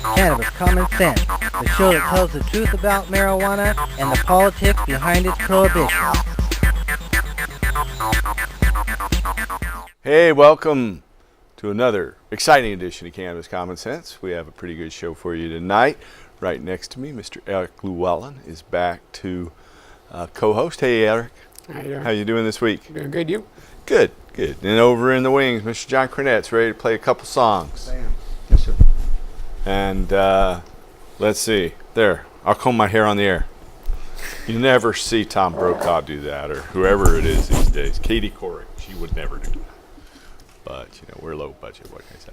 Cannabis Common Sense, the show that tells the truth about marijuana and the politics behind its prohibition. Hey, welcome to another exciting edition of Cannabis Common Sense. We have a pretty good show for you tonight. Right next to me, Mr. Eric Llewellyn is back to co-host. Hey, Eric. How you doing this week? Doing good, you? Good, good. And over in the wings, Mr. John Cornette's ready to play a couple songs. Yes, sir. And let's see. There, I'll comb my hair on the air. You never see Tom Brokaw do that, or whoever it is these days. Katie Couric, she would never do that. But, you know, we're low budget, what can I say?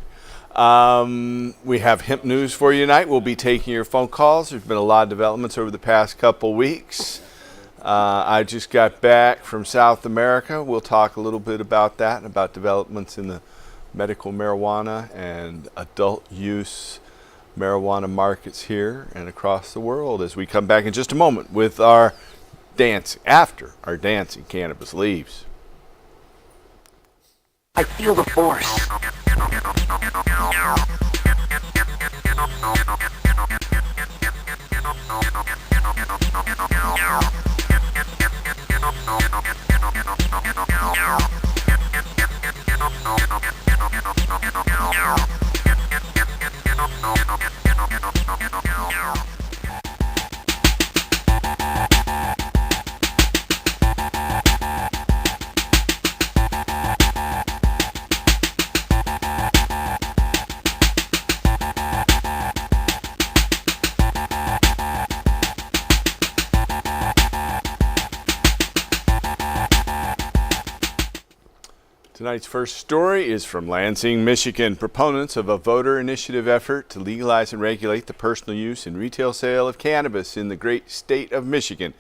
We have hemp news for you tonight. We'll be taking your phone calls. There's been a lot of developments over the past couple weeks. I just got back from South America. We'll talk a little bit about that and about developments in the medical marijuana and adult use marijuana markets here and across the world as we come back in just a moment with our dance, after our dancing cannabis leaves. I feel the force. Tonight's first story is from Lansing, Michigan. Proponents of a voter initiative effort to legalize and regulate the personal use and retail sale of cannabis in the great state of Michigan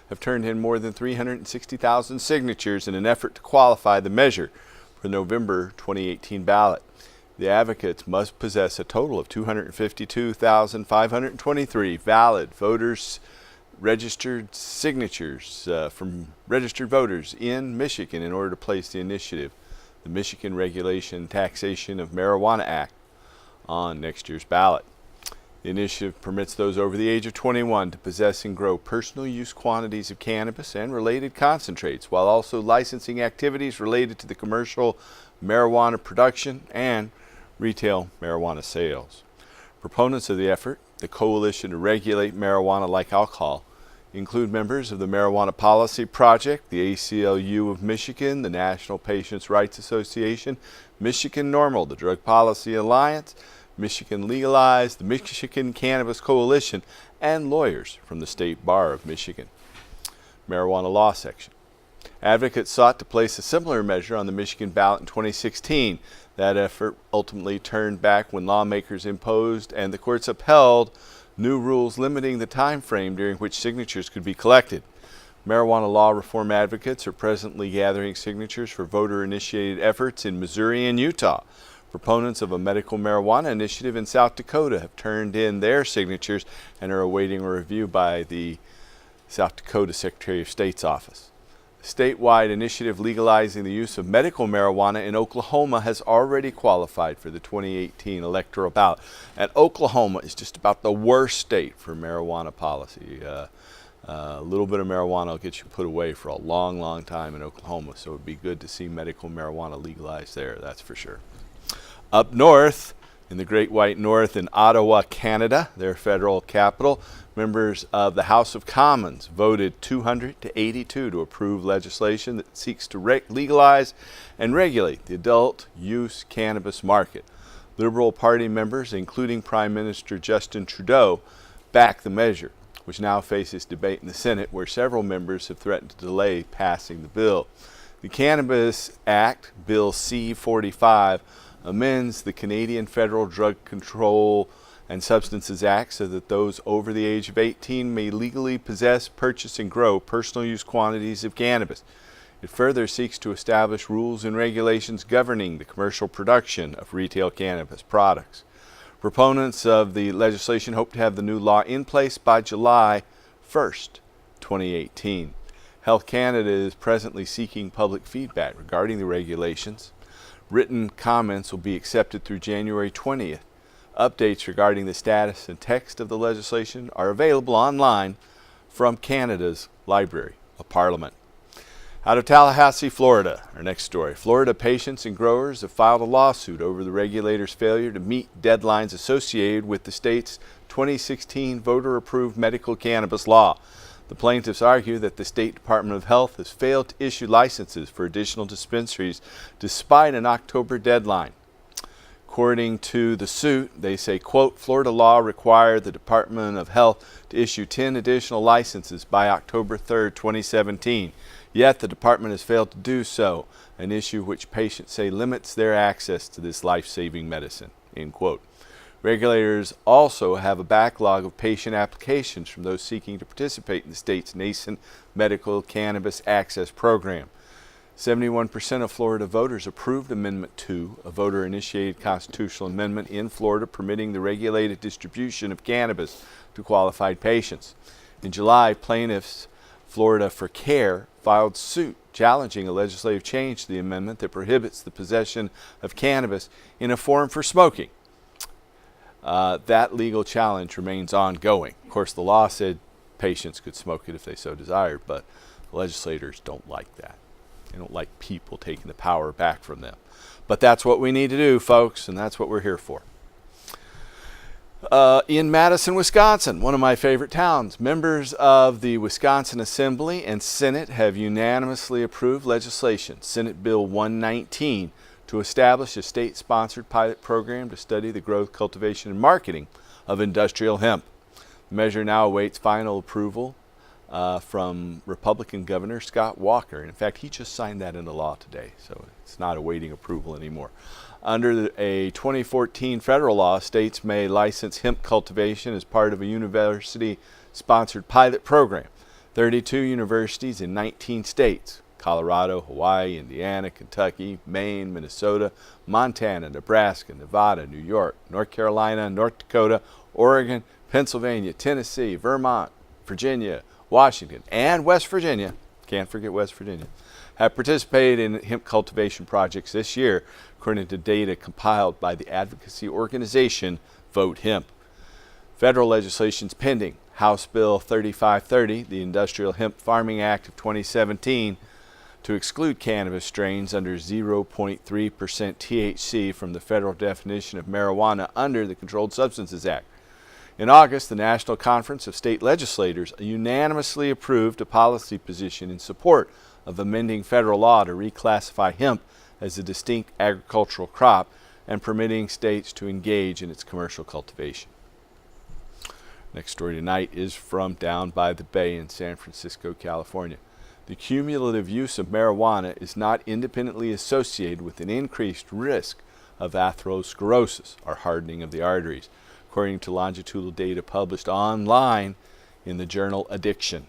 have turned in more than 360,000 signatures in an effort to qualify the measure for the November 2018 ballot. The advocates must possess a total of 252,523 valid voters registered signatures from registered voters in Michigan in order to place the initiative, the Michigan Regulation and Taxation of Marijuana Act, on next year's ballot. The initiative permits those over the age of 21 to possess and grow personal use quantities of cannabis and related concentrates, while also licensing activities related to the commercial marijuana production and retail marijuana sales. Proponents of the effort, the Coalition to Regulate Marijuana Like Alcohol, include members of the Marijuana Policy Project, the ACLU of Michigan, the National Patients' Rights Association, Michigan NORML, the Drug Policy Alliance, Michigan Legalize, the Michigan Cannabis Coalition, and lawyers from the State Bar of Michigan. Marijuana Law Section. Advocates sought to place a similar measure on the Michigan ballot in 2016. That effort ultimately turned back when lawmakers imposed and the courts upheld new rules limiting the time frame during which signatures could be collected. Marijuana law reform advocates are presently gathering signatures for voter-initiated efforts in Missouri and Utah. Proponents of a medical marijuana initiative in South Dakota have turned in their signatures and are awaiting a review by the South Dakota Secretary of State's office. The statewide initiative legalizing the use of medical marijuana in Oklahoma has already qualified for the 2018 electoral ballot. And Oklahoma is just about the worst state for marijuana policy. A little bit of marijuana will get you put away for a long, long time in Oklahoma, so it would be good to see medical marijuana legalized there, that's for sure. Up north, in the Great White North in Ottawa, Canada, their federal capital, members of the House of Commons voted 200 to 82 to approve legislation that seeks to legalize and regulate the adult use cannabis market. Liberal Party members, including Prime Minister Justin Trudeau, back the measure, which now faces debate in the Senate, where several members have threatened to delay passing the bill. The Cannabis Act, Bill C-45, amends the Canadian Federal Drug Control and Substances Act so that those over the age of 18 may legally possess, purchase, and grow personal use quantities of cannabis. It further seeks to establish rules and regulations governing the commercial production of retail cannabis products. Proponents of the legislation hope to have the new law in place by July 1st, 2018. Health Canada is presently seeking public feedback regarding the regulations. Written comments will be accepted through January 20th, Updates regarding the status and text of the legislation are available online from Canada's Library of Parliament. Out of Tallahassee, Florida, our next story. Florida patients and growers have filed a lawsuit over the regulator's failure to meet deadlines associated with the state's 2016 voter-approved medical cannabis law. The plaintiffs argue that the State Department of Health has failed to issue licenses for additional dispensaries despite an October deadline. According to the suit, they say, quote, Florida law required the Department of Health to issue 10 additional licenses by October 3, 2017. Yet the department has failed to do so, an issue which patients say limits their access to this life-saving medicine, end quote. Regulators also have a backlog of patient applications from those seeking to participate in the state's nascent medical cannabis access program. 71% of Florida voters approved Amendment 2, a voter-initiated constitutional amendment in Florida permitting the regulated distribution of cannabis to qualified patients. In July, plaintiffs Florida for Care filed suit challenging a legislative change to the amendment that prohibits the possession of cannabis in a form for smoking. That legal challenge remains ongoing. Of course, the law said patients could smoke it if they so desired, but legislators don't like that. They don't like people taking the power back from them. But that's what we need to do, folks, and that's what we're here for. In Madison, Wisconsin, one of my favorite towns, members of the Wisconsin Assembly and Senate have unanimously approved legislation, Senate Bill 119, to establish a state-sponsored pilot program to study the growth, cultivation, and marketing of industrial hemp. The measure now awaits final approval from Republican Governor Scott Walker. In fact, he just signed that into law today, so it's not awaiting approval anymore. Under a 2014 federal law, states may license hemp cultivation as part of a university-sponsored pilot program. 32 universities in 19 states, Colorado, Hawaii, Indiana, Kentucky, Maine, Minnesota, Montana, Nebraska, Nevada, New York, North Carolina, North Dakota, Oregon, Pennsylvania, Tennessee, Vermont, Virginia, Washington, and West Virginia, can't forget West Virginia, have participated in hemp cultivation projects this year, according to data compiled by the advocacy organization Vote Hemp. Federal legislation is pending. House Bill 3530, the Industrial Hemp Farming Act of 2017, to exclude cannabis strains under 0.3% THC from the federal definition of marijuana under the Controlled Substances Act. In August, the National Conference of State Legislators unanimously approved a policy position in support of amending federal law to reclassify hemp as a distinct agricultural crop and permitting states to engage in its commercial cultivation. Next story tonight is from down by the bay in San Francisco, California. The cumulative use of marijuana is not independently associated with an increased risk of atherosclerosis, or hardening of the arteries, according to longitudinal data published online in the journal Addiction.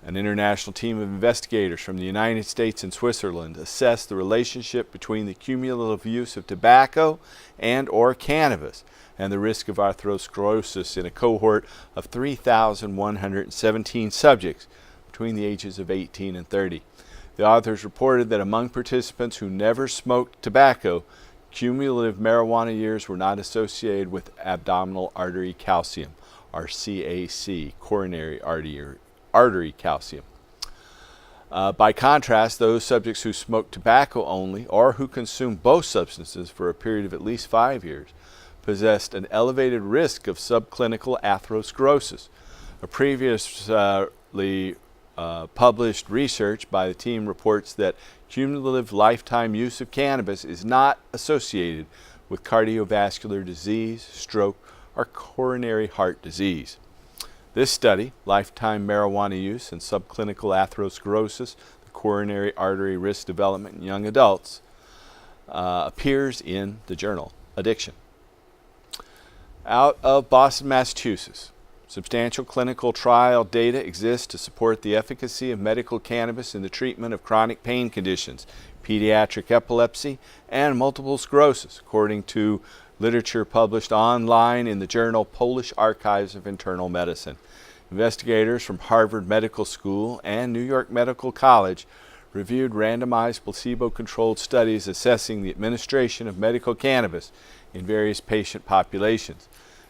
An international team of investigators from the United States and Switzerland assessed the relationship between the cumulative use of tobacco and or cannabis and the risk of atherosclerosis in a cohort of 3,117 subjects between the ages of 18 and 30. The authors reported that among participants who never smoked tobacco, cumulative marijuana years were not associated with abdominal artery calcium, or CAC, coronary artery calcium. By contrast, those subjects who smoked tobacco only or who consumed both substances for a period of at least 5 years possessed an elevated risk of subclinical atherosclerosis. A previously published research by the team reports that cumulative lifetime use of cannabis is not associated with cardiovascular disease, stroke, or coronary heart disease. This study, Lifetime Marijuana Use and Subclinical Atherosclerosis, the Coronary Artery Risk Development in Young Adults, appears in the journal Addiction. Out of Boston, Massachusetts, substantial clinical trial data exists to support the efficacy of medical cannabis in the treatment of chronic pain conditions, pediatric epilepsy, and multiple sclerosis, according to literature published online in the journal Polish Archives of Internal Medicine. Investigators from Harvard Medical School and New York Medical College reviewed randomized placebo-controlled studies assessing the administration of medical cannabis in various patient populations.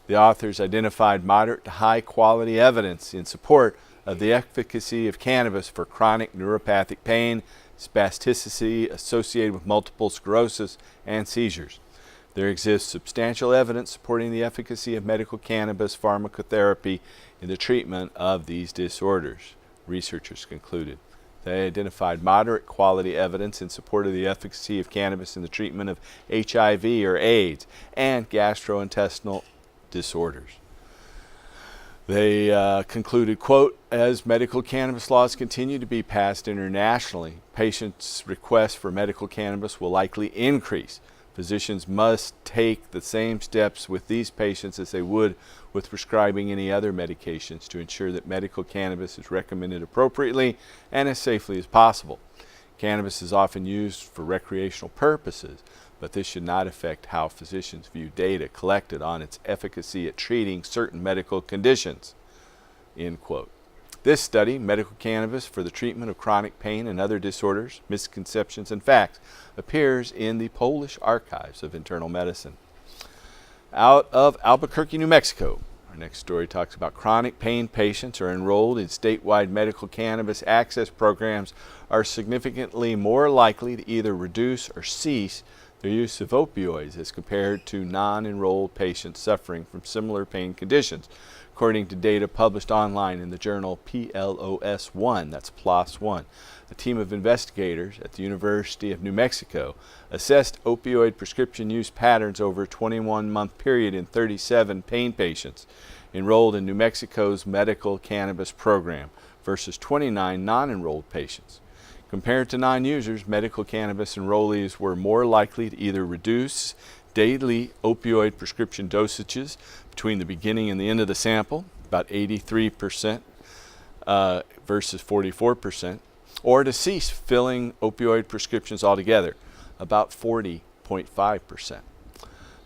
The authors identified moderate to high quality evidence in support of the efficacy of cannabis for chronic neuropathic pain, spasticity associated with multiple sclerosis, and seizures. There exists substantial evidence supporting the efficacy of medical cannabis pharmacotherapy in the treatment of these disorders, researchers concluded. They identified moderate quality evidence in support of the efficacy of cannabis in the treatment of HIV or AIDS and gastrointestinal disorders. They concluded, quote, as medical cannabis laws continue to be passed internationally, patients' requests for medical cannabis will likely increase. Physicians must take the same steps with these patients as they would with prescribing any other medications to ensure that medical cannabis is recommended appropriately and as safely as possible. Cannabis is often used for recreational purposes, but this should not affect how physicians view data collected on its efficacy at treating certain medical conditions. End quote. This study, Medical Cannabis for the Treatment of Chronic Pain and Other Disorders, Misconceptions and Facts, appears in the Polish Archives of Internal Medicine. Out of Albuquerque, New Mexico, our next story talks about chronic pain patients are enrolled in statewide medical cannabis access programs are significantly more likely to either reduce or cease their use of opioids as compared to non-enrolled patients suffering from similar pain conditions, according to data published online in the journal PLOS1, that's PLOS 1. A team of investigators at the University of New Mexico assessed opioid prescription use patterns over a 21-month period in 37 pain patients enrolled in New Mexico's medical cannabis program versus 29 non-enrolled patients. Compared to non-users, medical cannabis enrollees were more likely to either reduce daily opioid prescription dosages between the beginning and the end of the sample, about 83% versus 44%, or to cease filling opioid prescriptions altogether, about 40.5%.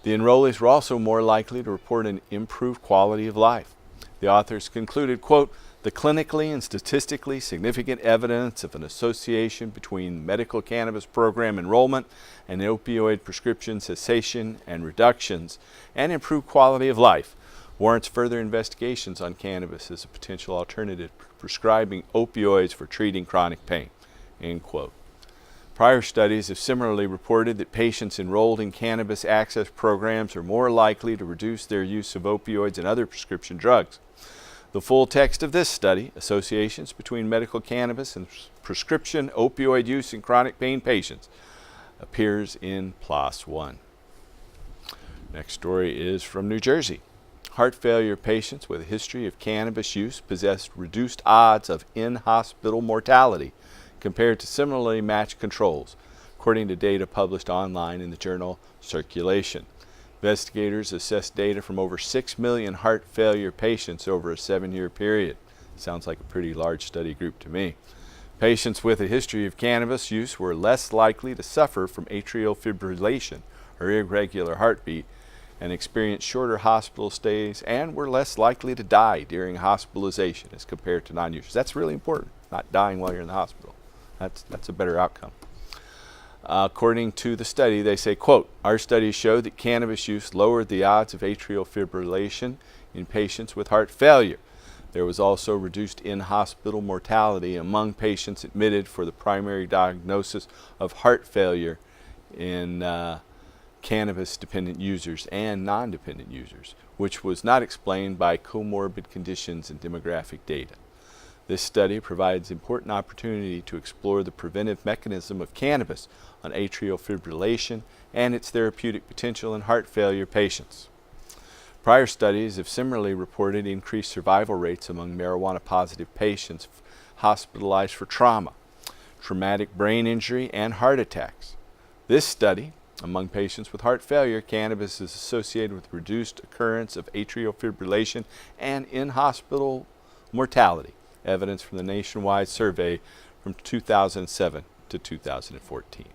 The enrollees were also more likely to report an improved quality of life. The authors concluded, quote, the clinically and statistically significant evidence of an association between medical cannabis program enrollment and opioid prescription cessation and reductions and improved quality of life warrants further investigations on cannabis as a potential alternative to prescribing opioids for treating chronic pain, end quote. Prior studies have similarly reported that patients enrolled in cannabis access programs are more likely to reduce their use of opioids and other prescription drugs. The full text of this study, Associations Between Medical Cannabis and Prescription Opioid Use in Chronic Pain Patients, appears in PLOS 1. Next story is from New Jersey. Heart failure patients with a history of cannabis use possessed reduced odds of in-hospital mortality compared to similarly matched controls, according to data published online in the journal Circulation. Investigators assessed data from over 6 million heart failure patients over a 7-year period. Sounds like a pretty large study group to me. Patients with a history of cannabis use were less likely to suffer from atrial fibrillation or irregular heartbeat and experienced shorter hospital stays and were less likely to die during hospitalization as compared to non-users. That's really important, not dying while you're in the hospital. That's a better outcome. According to the study, they say, quote, our studies showed that cannabis use lowered the odds of atrial fibrillation in patients with heart failure. There was also reduced in-hospital mortality among patients admitted for the primary diagnosis of heart failure in cannabis-dependent users and non-dependent users, which was not explained by comorbid conditions and demographic data. This study provides important opportunity to explore the preventive mechanism of cannabis on atrial fibrillation and its therapeutic potential in heart failure patients. Prior studies have similarly reported increased survival rates among marijuana-positive patients hospitalized for trauma, traumatic brain injury, and heart attacks. This study, among patients with heart failure, cannabis is associated with reduced occurrence of atrial fibrillation and in-hospital mortality. Evidence from the nationwide survey from 2007 to 2014.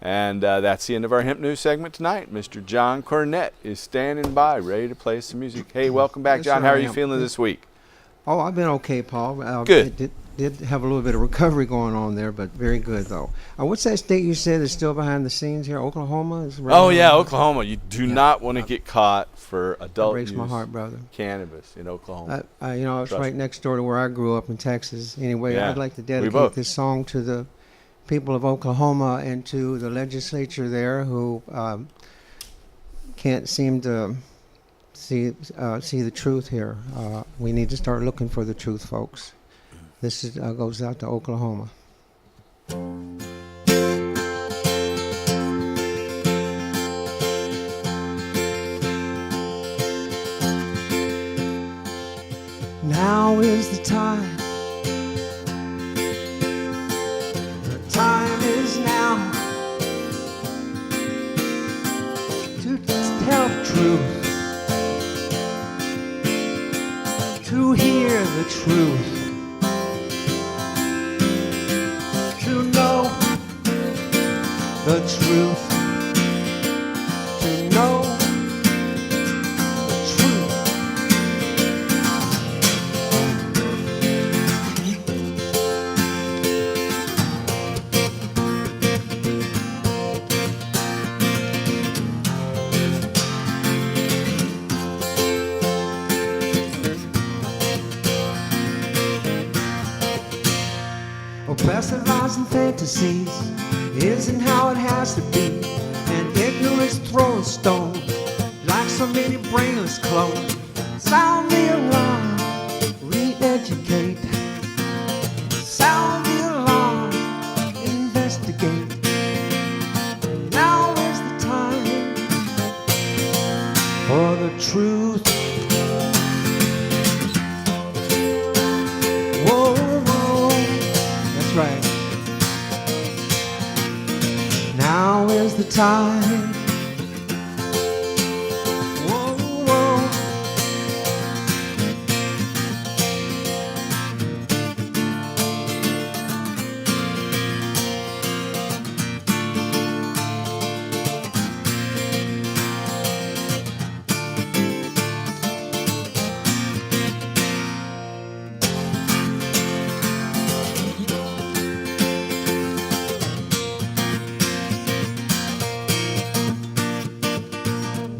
And that's the end of our Hemp News segment tonight. Mr. John Cornett is standing by, ready to play some music. Hey, welcome back, Yes, John. sir, How are I you am. feeling this week? Oh, I've been okay, Paul. Good. did have a little bit of recovery going on there, but very good though. What's that state you said is still behind the scenes here? Oklahoma is. Right Oh now? yeah, Oklahoma. You do not want to get caught for That adult breaks use my heart, brother. cannabis in Oklahoma. It's Trust right me. next door to where I grew up in Texas. Anyway, Yeah, I'd like to we dedicate both. this song to the people of Oklahoma and to the legislature there who can't seem to see the truth here. We need to start looking for the truth, folks. This goes out to Oklahoma. Now is the time. The time is now to tell the truth, to hear the truth, to know the truth, to know the truth. Oh, blessed lies and fantasies isn't how it has to be. And ignorance throwing stone like so many brainless clones. Sound the alarm, re-educate. Sound the alarm, investigate. Now is the time for the truth. Whoa, whoa, that's right. Now is the time. Whoa, whoa.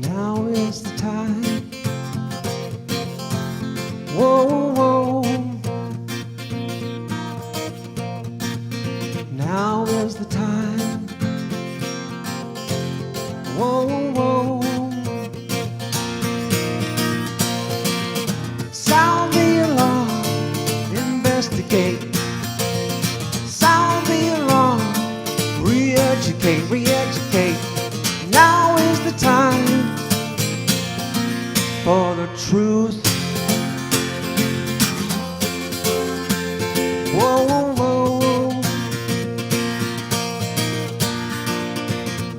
Now is the time. Whoa, whoa. Now is the time. Whoa, whoa. Sound the alarm, investigate. Sound the alarm, re-educate, re-educate. Now is the time for the truth. Whoa, whoa, whoa.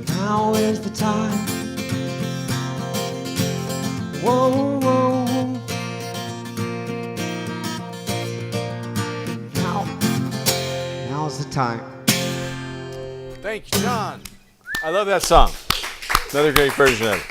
Now is the time. Whoa, whoa. Now's the time. Thank you, John. I love that song. Another great version of it.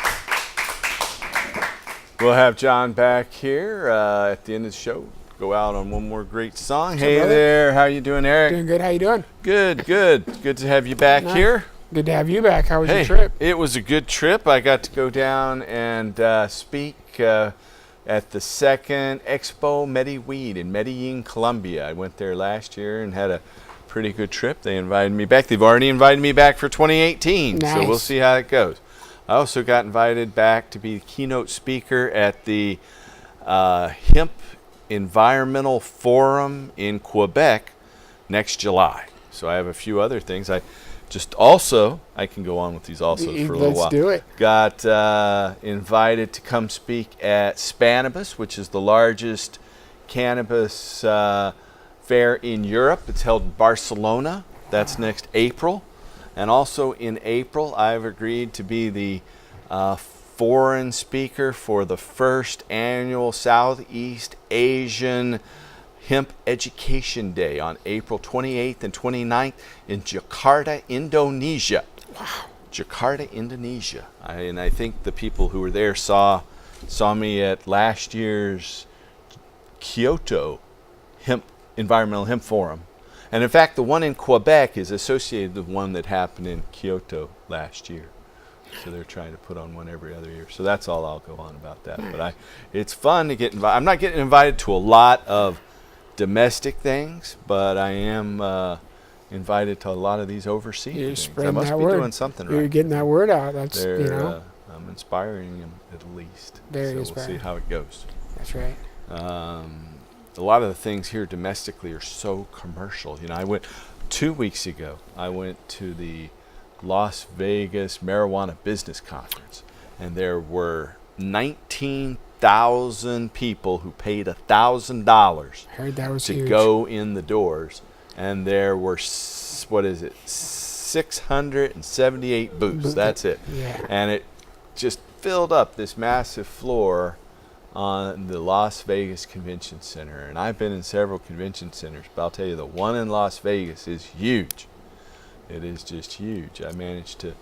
We'll have John back here at the end of the show. Go out on one more great song. Hey brother? there, how you doing, Eric? Doing good. How you doing? Good, good. Good to have you back Nice. here. Good to have you back. How was Hey, your trip? it was a good trip. I got to go down and speak at the second Expo MediWeed in Medellin, Colombia. I went there last year and had a pretty good trip. They invited me back. They've already invited me back for 2018, so we'll Nice. see how it goes. I also got invited back to be the keynote speaker at the Hemp Environmental Forum in Quebec next July. So I have a few other things. I can go on with these also for a little Let's while. do it. Got invited to come speak at Cannabis, which is the largest cannabis fair in Europe. It's held in Barcelona. That's next April. And also in April, I've agreed to be the foreign speaker for the first annual Southeast Asian Hemp Education Day on April 28th and 29th in Jakarta, Indonesia. Wow. Jakarta, Indonesia. I think the people who were there saw me at last year's Kyoto Hemp Environmental Hemp Forum. And in fact, the one in Quebec is associated with one that happened in Kyoto last year. So they're trying to put on one every other year. So that's all I'll go on about that. But it's fun to get invited. I'm not getting invited to a lot of domestic things, but I am invited to a lot of these overseas You're things. spreading I must that be word. doing something You're right. getting that word out. That's, They're, I'm inspiring them at least. Very so inspiring. We'll see how it goes. That's right. A lot of the things here domestically are so commercial. You know, I went 2 weeks ago. I went to the Las Vegas Marijuana Business Conference, and there were 19,000 people who paid $1,000 Heard that was to huge. go in the doors, and there were 678 booths. That's it. Yeah. And it just filled up this massive floor on the Las Vegas Convention Center. And I've been in several convention centers, but I'll tell you, the one in Las Vegas is huge. It is just huge. I managed to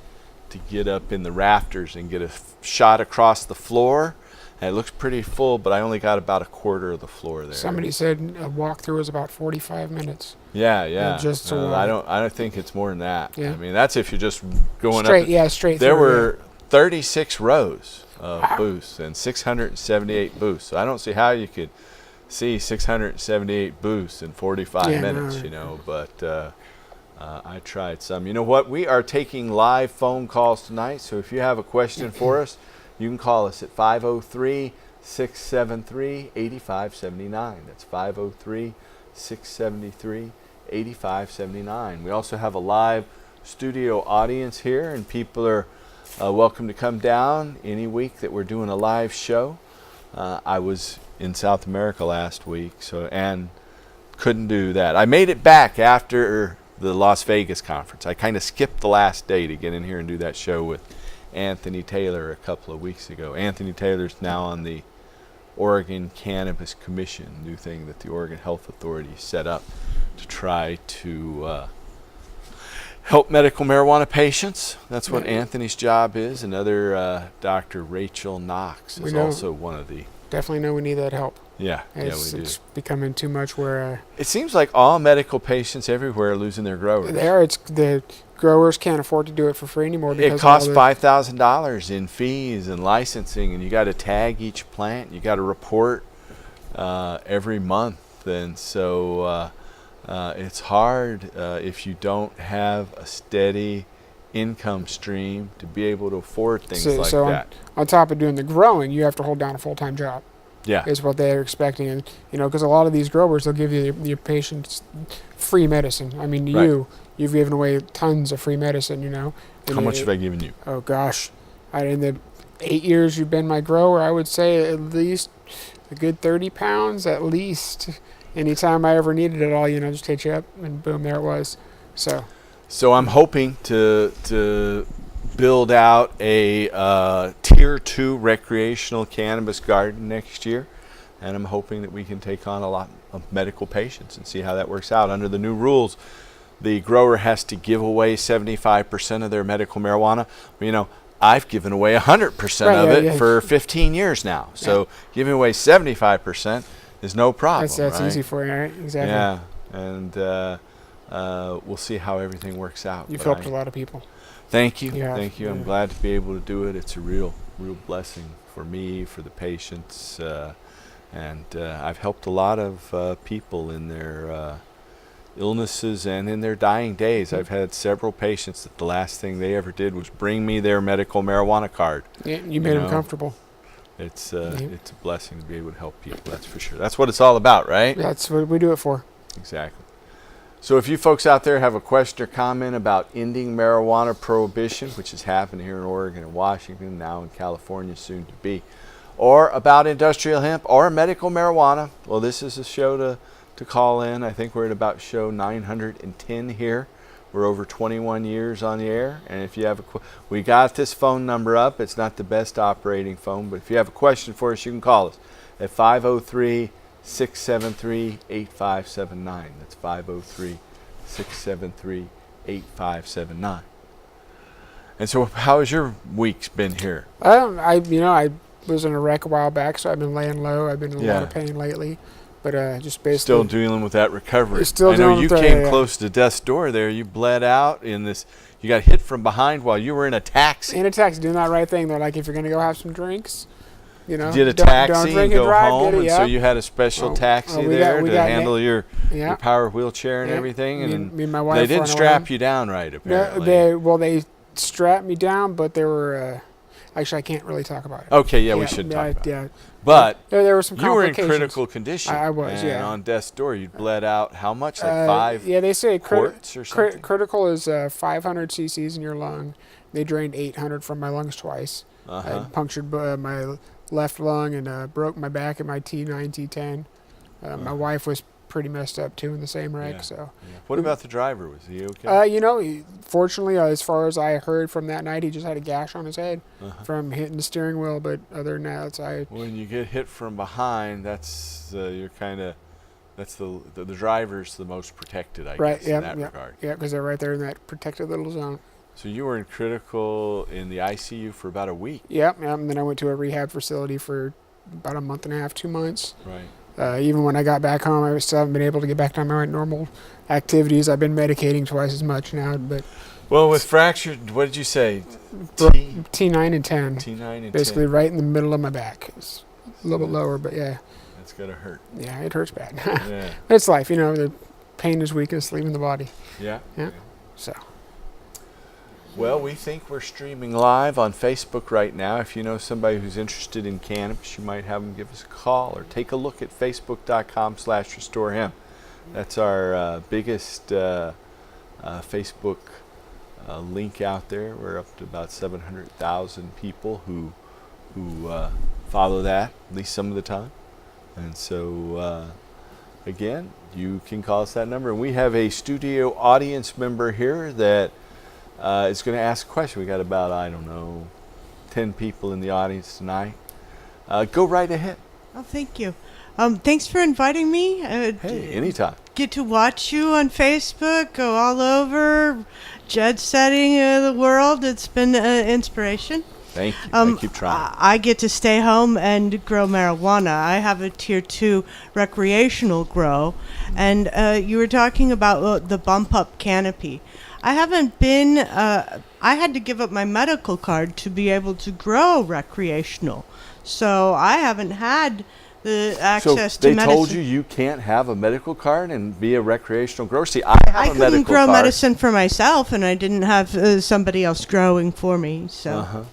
get up in the rafters and get a shot across the floor. And it looks pretty full, but I only got about a quarter of the floor there. Somebody said a walkthrough was about 45 minutes. Yeah. Just to I don't think it's more than that. Yeah. I mean, that's if you're just going Straight, up. yeah, straight There through. were 36 rows of booths and 678 booths. So I don't see how you could see 678 booths in 45 minutes, no. you know, but I tried some. You know what? We are taking live phone calls tonight, so if you have a question for us, you can call us at 503-673-8579. That's 503-673-8579. We also have a live studio audience here, and people are welcome to come down any week that we're doing a live show. I was in South America last week, and couldn't do that. I made it back after the Las Vegas conference. I kind of skipped the last day to get in here and do that show with Anthony Taylor a couple of weeks ago. Anthony Taylor's now on the Oregon Cannabis Commission, new thing that the Oregon Health Authority set up to try to help medical marijuana patients. That's what Anthony's job is. Another Dr. Rachel Knox is also one of the... Definitely know we need that help. Yeah, we do. It's becoming too much where... It seems like all medical patients everywhere are losing their growers. The growers can't afford to do it for free anymore. Because It costs $5,000 in fees and licensing, and you got to tag each plant. You got to report every month, and so it's hard if you don't have a steady income stream to be able to afford things like that. On top of doing the growing, you have to hold down a full-time job. Yeah, is what they're expecting, and because a lot of these growers, they'll give you your patients free medicine. I mean, you've given away tons of free medicine. How much have I given you? Oh gosh, in the 8 years you've been my grower, I would say at least a good 30 pounds at least. Anytime I ever needed it all, just hit you up, and boom, there it was. So I'm hoping to build out a Tier 2 recreational cannabis garden next year, and I'm hoping that we can take on a lot of medical patients and see how that works out. Under the new rules, the grower has to give away 75% of their medical marijuana. I've given away 100% of it for 15 years now, so giving away 75% is no problem. That's right? easy for you, right? Exactly. Yeah, and we'll see how everything works out. You've helped a lot of people. Thank you. Yeah, Thank you. I'm glad to be able to do it. It's a real blessing for me, for the patients, and I've helped a lot of people in their illnesses and in their dying days. I've had several patients that the last thing they ever did was bring me their medical marijuana card. Yeah, you made them comfortable. It's a blessing to be able to help people, that's for sure. That's what it's all about, right? That's what we do it for. Exactly. So if you folks out there have a question or comment about ending marijuana prohibition, which has happened here in Oregon and Washington, now in California soon to be, or about industrial hemp or medical marijuana, well, this is a show to call in. I think we're at about show 910 here. We're over 21 years on the air, and if you have we got this phone number up. It's not the best operating phone, but if you have a question for us, you can call us at 503-673-8579. That's 503-673-8579. And so how has your week been here? I was in a wreck a while back, so I've been laying low. I've been in a lot of pain lately. But just basically Still dealing with that recovery. Still I know dealing you with that, came yeah. close to death's door there. You bled out in this. You got hit from behind while you were in a taxi. in a taxi doing that right thing. They're like, if you're gonna go have some drinks, you know, Did a don't taxi drink and go drive, home, get it, and yeah. so you had a special Oh, taxi we there got to handle your Yeah. power wheelchair and Yeah. everything. Me- And me and my wife they didn't run strap around. you down right, No, apparently. they strapped me down, but there were actually I can't really talk about it. Okay, yeah, we should talk about it. Yeah, But there were some you were in complications. critical condition. I was, and yeah. on death's door, you bled out how much? Like 5 Yeah, they say quarts or something? critical is 500 cc's in your lung. They drained 800 from my lungs twice. Uh-huh. I punctured my left lung and broke my back at my T9, T10. My wife was pretty messed up too in the same wreck. Yeah. So, Yeah. What about the driver? Was he okay? you know, fortunately, as far as I heard from that night, he just had a gash on his head from hitting the steering wheel. But other than that, When you get hit from behind, that's you're kind of that's the driver's the most protected, I right, guess, yeah, in that yeah, regard. yeah, because they're right there in that protected little zone. So you were in critical in the ICU for about a week. Yep, and then I went to a rehab facility for about a month and a half, 2 months. Right. Even when I got back home, I still haven't been able to get back to my normal activities. I've been medicating twice as much now, but Well, with fractured, what did you say? T9 and 10, T9 and basically 10. right in the middle of my back. It's a little bit lower, but yeah, That's gotta hurt. yeah, it hurts bad. Yeah. It's life, you know. The pain is weakness, leaving the body. Yeah. Yeah. So. Well, we think we're streaming live on Facebook right now. If you know somebody who's interested in cannabis, you might have them give us a call or take a look at facebook.com/restorehemp. That's our biggest Facebook link out there. We're up to about 700,000 people who follow that, at least some of the time. And so, again, you can call us that number. And we have a studio audience member here that is going to ask a question. We got about, 10 people in the audience tonight. Go right ahead. Oh, thank you. Thanks for inviting me. Hey, anytime. Get to watch you on Facebook, go all over, jet setting the world. It's been an inspiration. Thank you. I keep trying. I get to stay home and grow marijuana. I have a tier 2 recreational grow, and you were talking about the bump up canopy. I haven't been. I had to give up my medical card to be able to grow recreational, so I haven't had the access So to they medicine. told you can't have a medical card and be a recreational grower? See, I have I a couldn't medical grow card. medicine for myself, and I didn't have somebody else growing for me. So,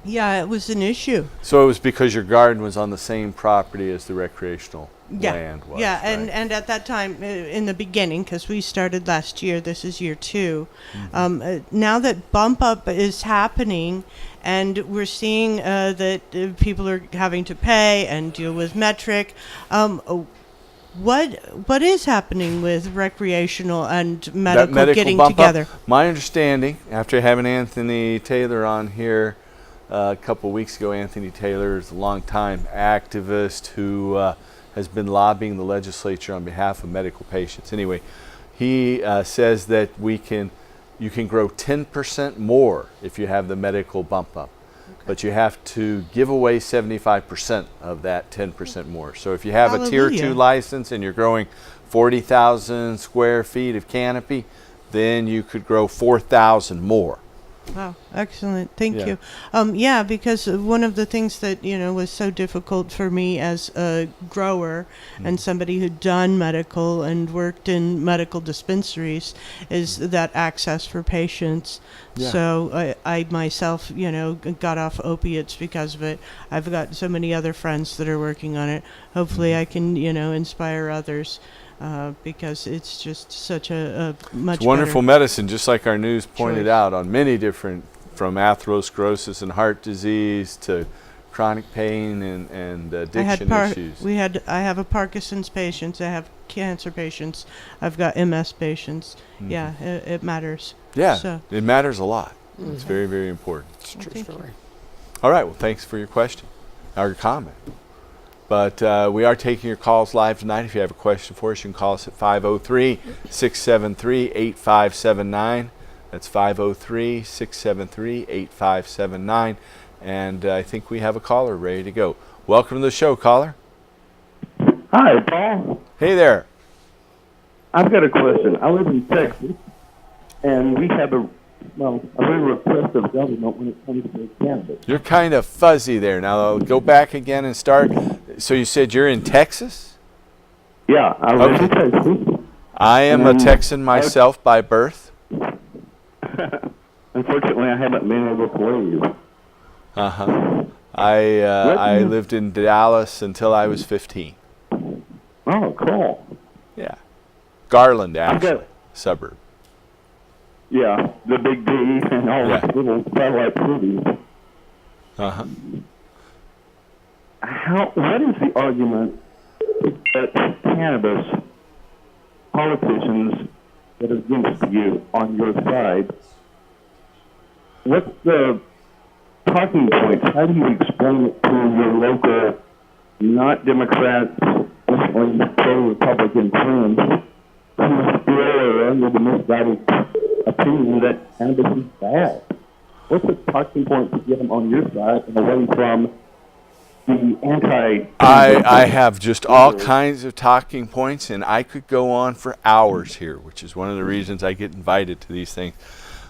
yeah, it was an issue. So it was because your garden was on the same property as the recreational Yeah, land was. yeah, right? and at that time, in the beginning, because we started last year, this is year 2. Now that bump up is happening, and we're seeing that people are having to pay and deal with metric. What is happening with recreational and That medical getting bump up, together? my understanding, after having Anthony Taylor on here a couple weeks ago, Anthony Taylor is a longtime activist who has been lobbying the legislature on behalf of medical patients. Anyway, he says that you can grow 10% more if you have the medical bump up. But you have to give away 75% of that 10% more. So if you have a tier 2 Hallelujah. license and you're growing 40,000 square feet of canopy, then you could grow 4,000 more. Wow, excellent. Thank Yeah. you. Yeah, because one of the things that, was so difficult for me as a grower and somebody who'd done medical and worked in medical dispensaries is that access for patients. Yeah. So I myself, got off opiates because of it. I've got so many other friends that are working on it. Hopefully I can, inspire others. Because it's just such a much It's wonderful better. medicine, just like our news pointed Choice. out, on many different, from atherosclerosis and heart disease to chronic pain and addiction issues. I have a Parkinson's patients. I have cancer patients. I've got MS patients. Yeah, it matters. Yeah, So, it matters a lot. It's very, very important. It's a true thank you. story. All right, well, thanks for your question, or comment. But we are taking your calls live tonight. If you have a question for us, you can call us at 503-673-8579. That's 503-673-8579. And I think we have a caller ready to go. Welcome to the show, caller. Hi, Paul. Hey there. I've got a question. I live in Texas, and we have a very repressive government when it comes to cannabis. You're kind of fuzzy there. Now go back again and start. So you said you're in Texas? Yeah, I live in Texas. I am a Texan myself by birth. Unfortunately, I haven't been able to leave. Uh-huh. I lived in Dallas until I was 15. Oh, cool. Yeah. Garland, actually. Okay. Suburb. Yeah, the Big D and all Yeah. the little satellite cities. Uh-huh. What is the argument that cannabis politicians that are against you on your side, what's the talking points? How do you explain it to your local, not Democrats, mostly pro-Republican friends who still are under the misguided opinion that cannabis is bad? What's the talking point to get them on your side and away from the anti? I have just all kinds of talking points, and I could go on for hours here, which is one of the reasons I get invited to these things.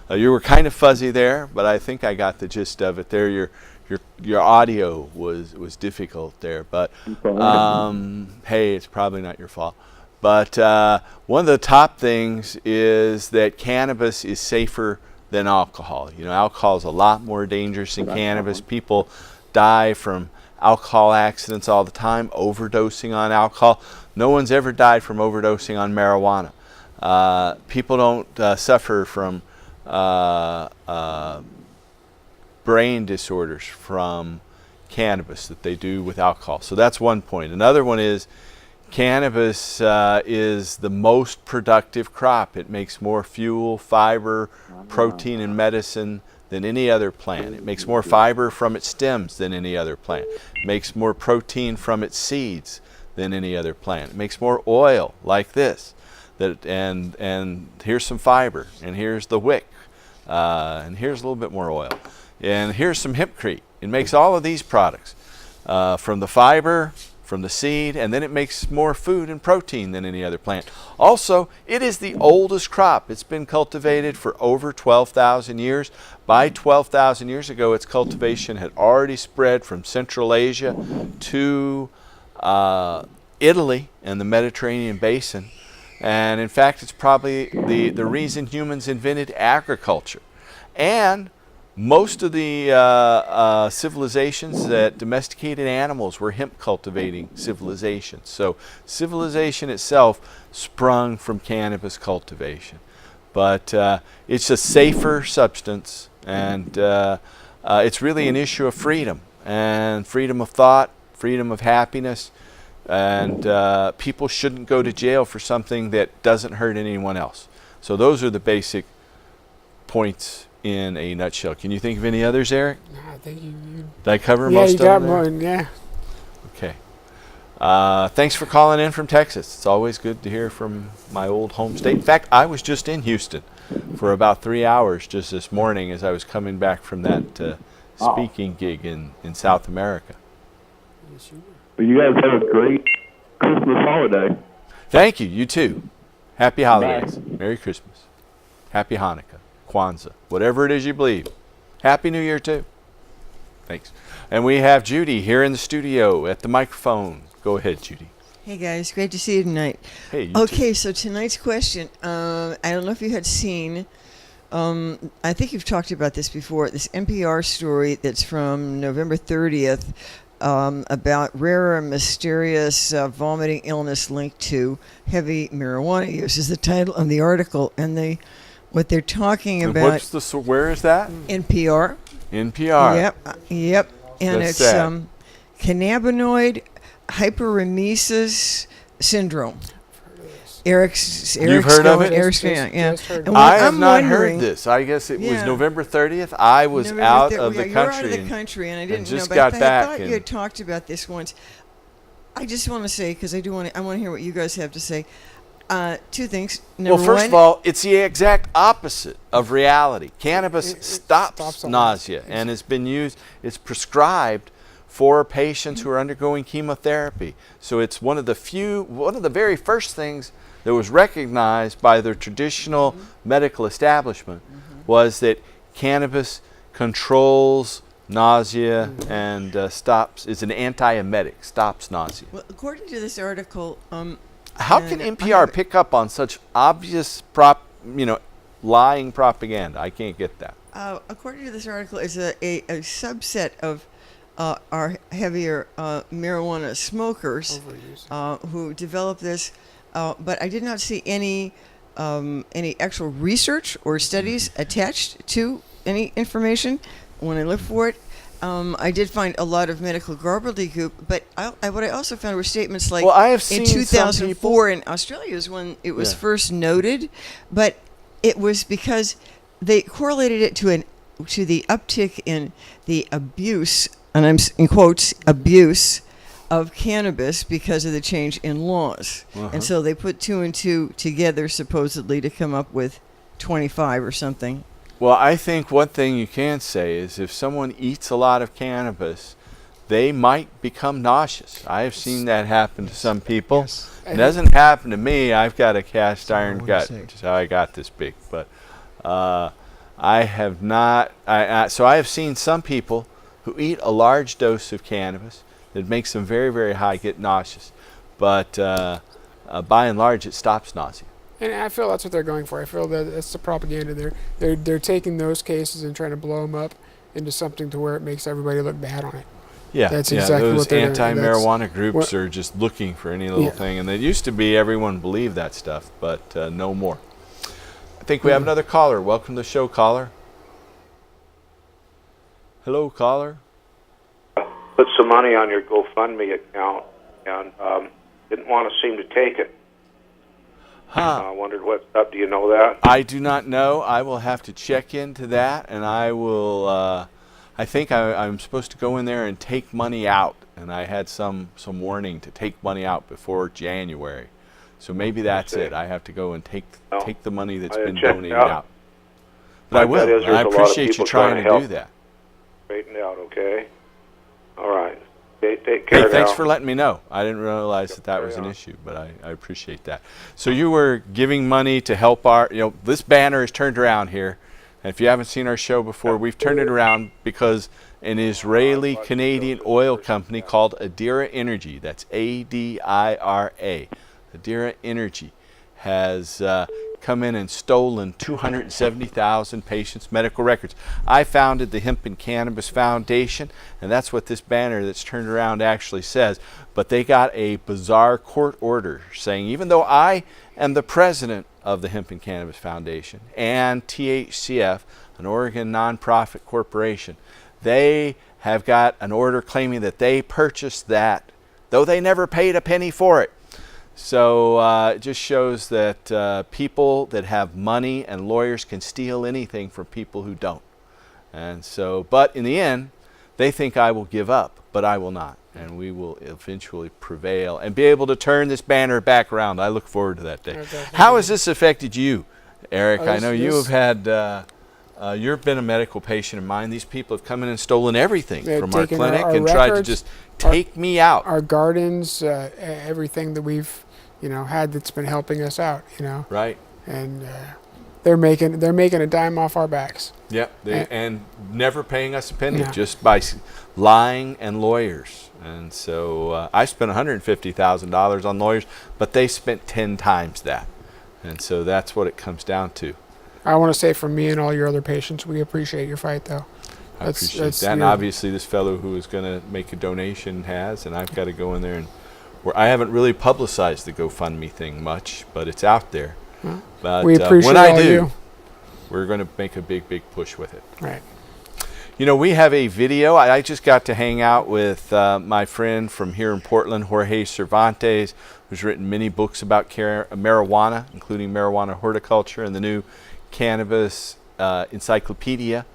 You were kind of fuzzy there, but I think I got the gist of it there. Your audio was difficult there, but hey, it's probably not your fault. But one of the top things is that cannabis is safer than alcohol. You know, alcohol is a lot more dangerous than cannabis. People die from alcohol accidents all the time, overdosing on alcohol. No one's ever died from overdosing on marijuana. People don't suffer from brain disorders from cannabis that they do with alcohol. So that's one point. Another one is cannabis is the most productive crop. It makes more fuel, fiber, protein, and medicine than any other plant. It makes more fiber from its stems than any other plant. It makes more protein from its seeds than any other plant. It makes more oil like this. And here's some fiber, and here's the wick, and here's a little bit more oil, and here's some hempcrete. It makes all of these products from the fiber, from the seed, and then it makes more food and protein than any other plant. Also, it is the oldest crop. It's been cultivated for over 12,000 years. By 12,000 years ago, its cultivation had already spread from Central Asia to Italy and the Mediterranean basin. And in fact, it's probably the reason humans invented agriculture. And most of the civilizations that domesticated animals were hemp cultivating civilizations. So civilization itself sprung from cannabis cultivation. But it's a safer substance, and it's really an issue of freedom, and freedom of thought, freedom of happiness. And people shouldn't go to jail for something that doesn't hurt anyone else. So those are the basic points in a nutshell. Can you think of any others, Eric? No, I think you Did I cover yeah, most you of got them? more. Yeah. Okay. Thanks for calling in from Texas. It's always good to hear from my old home state. In fact, I was just in Houston for about 3 hours just this morning as I was coming back from that speaking gig in South America. Yes, you were. Well, you guys have a great Christmas holiday. Thank you. You too. Happy holidays. Merry Christmas. Happy Hanukkah. Kwanzaa. Whatever it is you believe. Happy New Year too. Thanks. And we have Judy here in the studio at the microphone. Go ahead, Judy. Hey guys, great to see you tonight. Hey, you Okay, too. so tonight's question, I don't know if you had seen, I think you've talked about this before, this NPR story that's from November 30th about rare and mysterious vomiting illness linked to heavy marijuana use is the title of the article. And what they're talking And about, where is that? NPR. NPR. Yep. And That's it's sad. cannabinoid hyperemesis syndrome. Eric's You've heard of going- it? Eric's Just- going, yeah. just heard And of it. I have I'm not wondering- heard this. I guess it was Yeah. November 30th. I was November out thir- of the yeah, country. You're out of the and- country, and I didn't just know. got But I back thought you and- had talked about this once. I just want to say, because I want to hear what you guys have to say. Two things. Well, Number first one, of all, it's the exact opposite of reality. Cannabis It stops stops all nausea nausea. and has been used, it's prescribed for patients who are undergoing chemotherapy. So it's one of the very first things that was recognized by the traditional medical establishment was that cannabis controls nausea and is an antiemetic, stops nausea. Well, according to this article, how can NPR pick up on such obvious lying propaganda? I can't get that. According to this article, is a subset of our heavier marijuana smokers who developed this, but I did not see any actual research or studies attached to any information when I looked for it. I did find a lot of medical gobbledygook, but what I also found were statements like, I have seen in 2004 in Australia is when it was first noted, but it was because they correlated it to the uptick in the abuse, and I'm in quotes, abuse of cannabis because of the change in laws. And so they put 2 and 2 together supposedly to come up with 25 or something. Well, I think one thing you can say is if someone eats a lot of cannabis, they might become nauseous. I have seen that happen to some people. It doesn't happen to me. I've got a cast iron gut, which is how I got this big. But I have not. So I have seen some people who eat a large dose of cannabis that makes them very, very high get nauseous. But by and large, it stops nausea. And I feel that's what they're going for. I feel that it's the propaganda. They're taking those cases and trying to blow them up into something to where it makes everybody look bad on it. Yeah, that's exactly those what they're doing. anti-marijuana groups are just looking for any little thing. And it used to be everyone believed that stuff, but no more. I think we have another caller. Welcome to the show, caller. Hello, caller. Put some money on your GoFundMe account and didn't want to seem to take it. I wondered what's up. Do you know that? I do not know. I will have to check into that, and I will. I think I'm supposed to go in there and take money out, and I had some warning to take money out before January, so maybe that's it. I have to go and take the money that's been donated out. But I will. And I appreciate you trying to do that. Straighten out, okay? All right. Take care. Hey, thanks for letting me know. I didn't realize that was an issue, but I appreciate that. So you were giving money to help this banner is turned around here. And if you haven't seen our show before, we've turned it around because an Israeli-Canadian oil company called Adira Energy, that's A-D-I-R-A, Adira Energy, has come in and stolen 270,000 patients' medical records. I founded the Hemp and Cannabis Foundation, and that's what this banner that's turned around actually says. But they got a bizarre court order saying, even though I am the president of the Hemp and Cannabis Foundation and THCF, an Oregon nonprofit corporation, they have got an order claiming that they purchased that, though they never paid a penny for it. So it just shows that people that have money and lawyers can steal anything from people who don't. And so, but in the end, they think I will give up, but I will not. And we will eventually prevail and be able to turn this banner back around. I look forward to that day. Okay. How has this affected you, Eric? I know you have had, you've been a medical patient of mine. These people have come in and stolen everything from our clinic and tried to just take me out. Our gardens, everything that we've had that's been helping us out, Right. And they're making a dime off our backs. Yep, and never paying us a penny, just by lying and lawyers. And so I spent $150,000 on lawyers, but they spent 10 times that. And so that's what it comes down to. I want to say from me and all your other patients, we appreciate your fight, though. I appreciate that. And obviously this fellow who is going to make a donation has, and I've got to go in there and I haven't really publicized the GoFundMe thing much, but it's out there. Well, but we appreciate when I all do, you. We're going to make a big push with it. Right. We have a video. I just got to hang out with my friend from here in Portland, Jorge Cervantes, who's written many books about marijuana, including marijuana horticulture and the new Cannabis encyclopedia.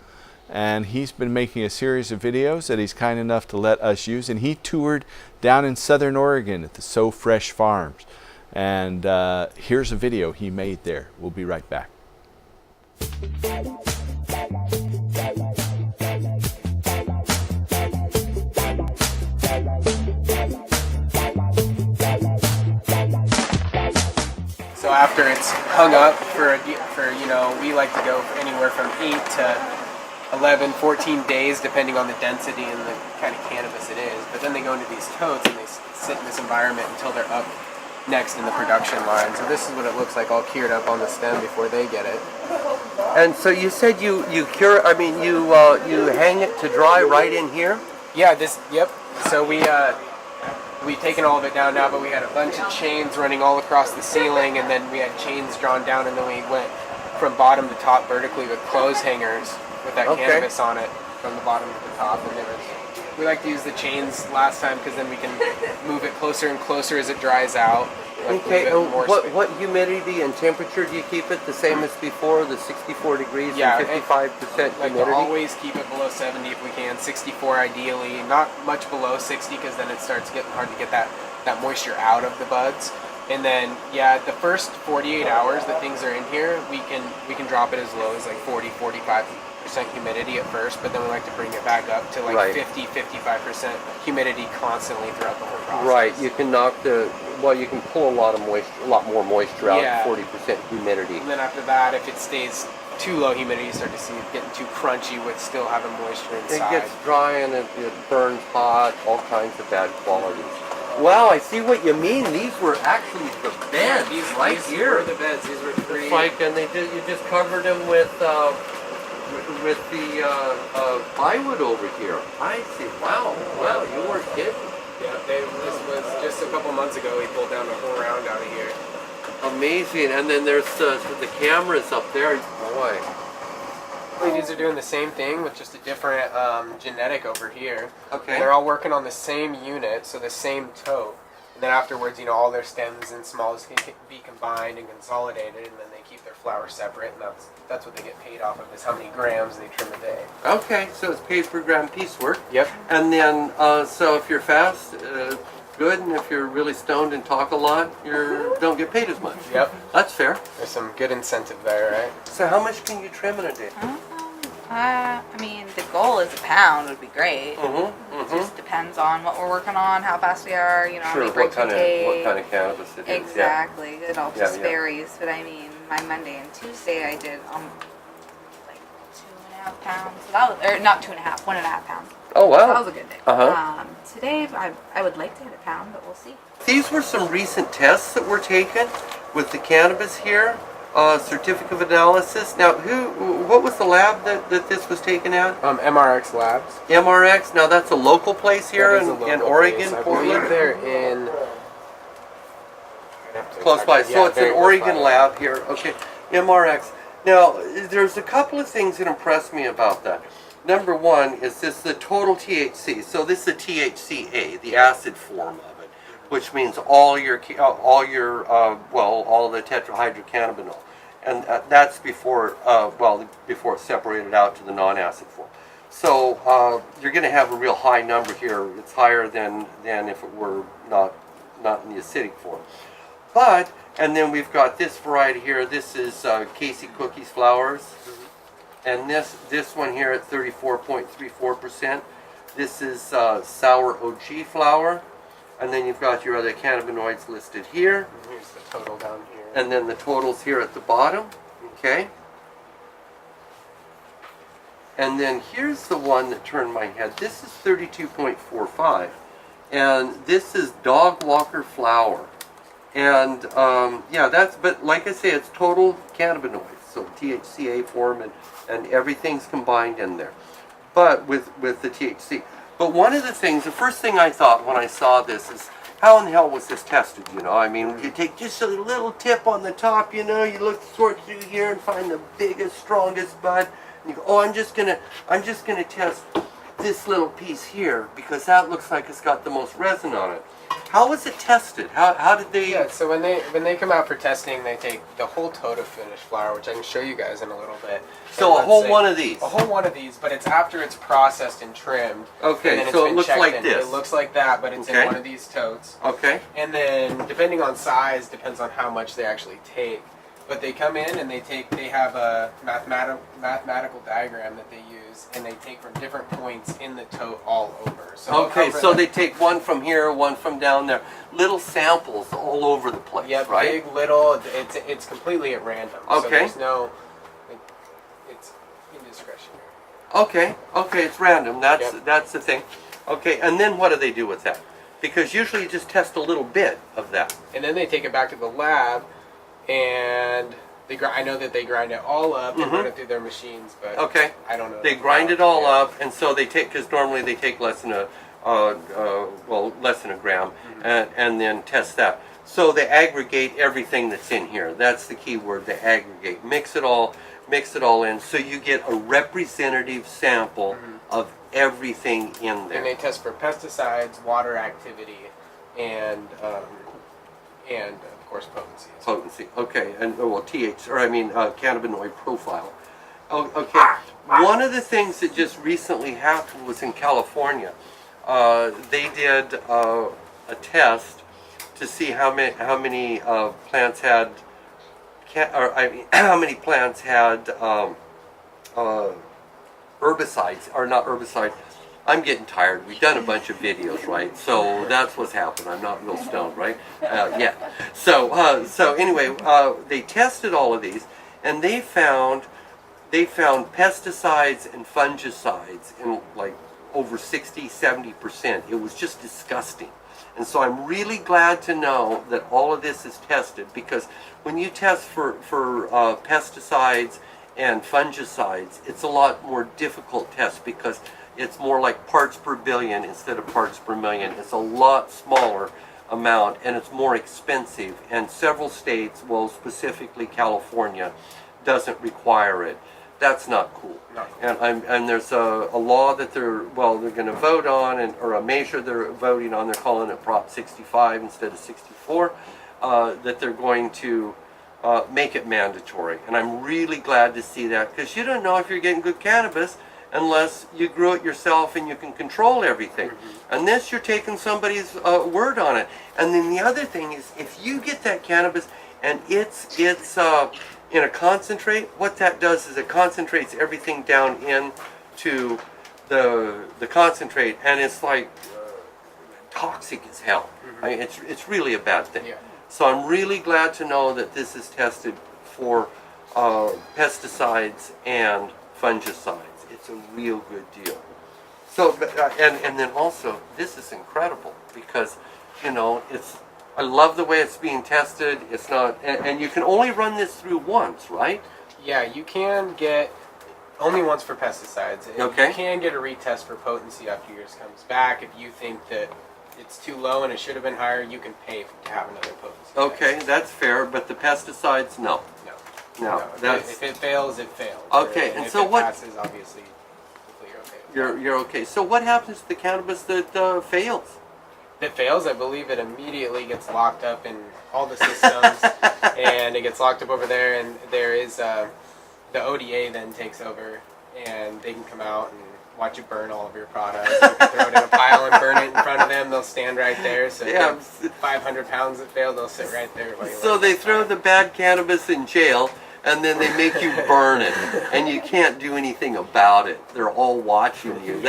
And he's been making a series of videos that he's kind enough to let us use. And he toured down in Southern Oregon at the So Fresh Farms. And here's a video he made there. We'll be right back. after it's hung up for we like to go anywhere from 8 to 11, 14 days, depending on the density and the kind of cannabis it is. But then they go into these totes and they sit in this environment until they're up next in the production line. So this is what it looks like, all cured up on the stem before they get it. And so you said you cure. I mean, you hang it to dry right in here. Yeah. Yep. So we've taken all of it down now, but we had a bunch of chains running all across the ceiling, and then we had chains drawn down, and then we went from bottom to top vertically with clothes hangers with that cannabis on it from the bottom to the top. And we like to use the chains last time because then we can move it closer and closer as it dries out. Okay, what humidity and temperature do you keep it the same as before, the 64 degrees and 55% humidity? Like to always keep it below 70 if we can, 64 ideally, not much below 60 because then it starts getting hard to get that moisture out of the buds. And then, the first 48 hours that things are in here, we can drop it as low as like 40, 45% humidity at first, but then we like to bring it back up to like 50, 55% humidity constantly throughout the whole process. Right, you can you can pull a lot more moisture out at 40% humidity. And then after that, if it stays too low humidity, you start to see it getting too crunchy with still having moisture inside. It gets dry and it burns hot, all kinds of bad qualities. Wow, I see what you mean. These were actually the beds. These here were the beds. These were three. It's like, and you just covered them with the plywood over here. I see. Wow, you weren't kidding. Yeah, this was just a couple months ago. We pulled down a whole round out of here. Amazing. And then there's the cameras up there. Boy. These are doing the same thing with just a different genetic over here. Okay. And they're all working on the same unit, so the same tote. And then afterwards, all their stems and smalls can be combined and consolidated, and then they keep their flowers separate, and that's what they get paid off of, is how many grams they trim a day. Okay, so it's paid per gram piecework. Yep. And then, so if you're fast, good, and if you're really stoned and talk a lot, you don't get paid as much. Yep. That's fair. There's some good incentive there, right? So how much can you trim in a day? I mean, the goal is a pound would be great. It just depends on what we're working on, how fast we are, how many breaks we take. What kind of cannabis it is. Exactly. It all just varies. But I mean, my Monday and Tuesday I did like 2.5 pounds. So that was, or not 2.5, 1.5 pounds. Oh wow. So that was a good day. Today I would like to hit a pound, but we'll see. These were some recent tests that were taken with the cannabis here. Certificate of analysis. Now, what was the lab that this was taken at? MRX Labs. MRX. Now, that's a local place here in Oregon, Portland. They're in close by. So it's an Oregon lab here. Okay, MRX. Now, there's a couple of things that impressed me about that. Number one is the total THC. So this is the THCA, the acid form of it, which means all the tetrahydrocannabinol. And that's before it's separated out to the non-acid form. So you're going to have a real high number here. It's higher than if it were not in the acidic form. But, and then we've got this variety here. This is Casey Cookies flowers. And this one here at 34.34%. This is Sour OG flower. And then you've got your other cannabinoids listed here. Here's the total down here. And then the totals here at the bottom. Okay. And then here's the one that turned my head. This is 32.45. And this is Dog Walker flower. And but like I say, it's total cannabinoids. So THCA form and everything's combined in there. But with the THC. But one of the things, the first thing I thought when I saw this is, how in the hell was this tested, I mean, you take just a little tip on the top, you sort through here and find the biggest, strongest bud, and you go, oh, I'm just gonna test this little piece here, because that looks like it's got the most resin on it. How was it tested? How did they... Yeah, so when they come out for testing, they take the whole tote of finished flower, which I can show you guys in a little bit. So a whole one of these? A whole one of these, but it's after it's processed and trimmed. Okay, and so it looks like this. It looks like that, but it's in one of these totes. Okay. And then, depending on size, depends on how much they actually take. But they come in and they have a mathematical diagram that they use, and they take from different points in the tote all over. So okay, so they take one from here, one from down there, little samples all over the place, yep, right? Big, little, it's completely at random. Okay. So there's no, it's indiscretionary. Okay, it's random. Yep. That's the thing. Okay, and then what do they do with that? Because usually you just test a little bit of that. And then they take it back to the lab, and I know that they grind it all up and run it through their machines, but okay, I don't know. They grind it all up, and so they take, because normally they take less than a gram, and then test that. So they aggregate everything that's in here. That's the key word. They aggregate, mix it all in, so you get a representative sample of everything in there. And they test for pesticides, water activity, and of course potency. Potency, okay, and cannabinoid profile. Okay, one of the things that just recently happened was in California. They did a test to see how many plants had herbicides, or not herbicides. I'm getting tired. We've done a bunch of videos, right? So that's what's happened. I'm not real stoned, right? Yeah. So anyway, they tested all of these, and they found pesticides and fungicides in like over 60-70%. It was just disgusting. And so I'm really glad to know that all of this is tested, because when you test for pesticides and fungicides, it's a lot more difficult test, because it's more like parts per billion instead of parts per million. It's a lot smaller amount, and it's more expensive. And several states, well, specifically California, doesn't require it. That's not cool. No. And there's a law that they're going to vote on, or a measure they're voting on. They're calling it Prop 65 instead of 64. That they're going to make it mandatory. And I'm really glad to see that, because you don't know if you're getting good cannabis unless you grew it yourself and you can control everything. And this, you're taking somebody's word on it. And then the other thing is, if you get that cannabis and it's in a concentrate, what that does is it concentrates everything down into the concentrate, and it's like toxic as hell. I mean, it's really a bad thing. Yeah. So I'm really glad to know that this is tested for pesticides and fungicides. It's a real good deal. So, and then also, this is incredible, because, I love the way it's being tested. It's not, and you can only run this through once, right? Yeah, you can get only once for pesticides. Okay. You can get a retest for potency after yours comes back. If you think that it's too low and it should have been higher, you can pay to have another potency. Okay, that's fair, but the pesticides, no. No, if it fails, it fails. Okay, and if so it what? passes, obviously, hopefully you're okay. You're okay. So what happens to the cannabis that fails? If it fails, I believe it immediately gets locked up in all the systems, and it gets locked up over there, and there is the ODA then takes over, and they can come out and watch you burn all of your products. You can throw it in a pile and burn it in front of them. They'll stand right there. So Yeah. 500 pounds that failed, they'll sit right there. While you So let they it throw fire. the bad cannabis in jail, and then they make you burn it, and you can't do anything about it. They're all watching you.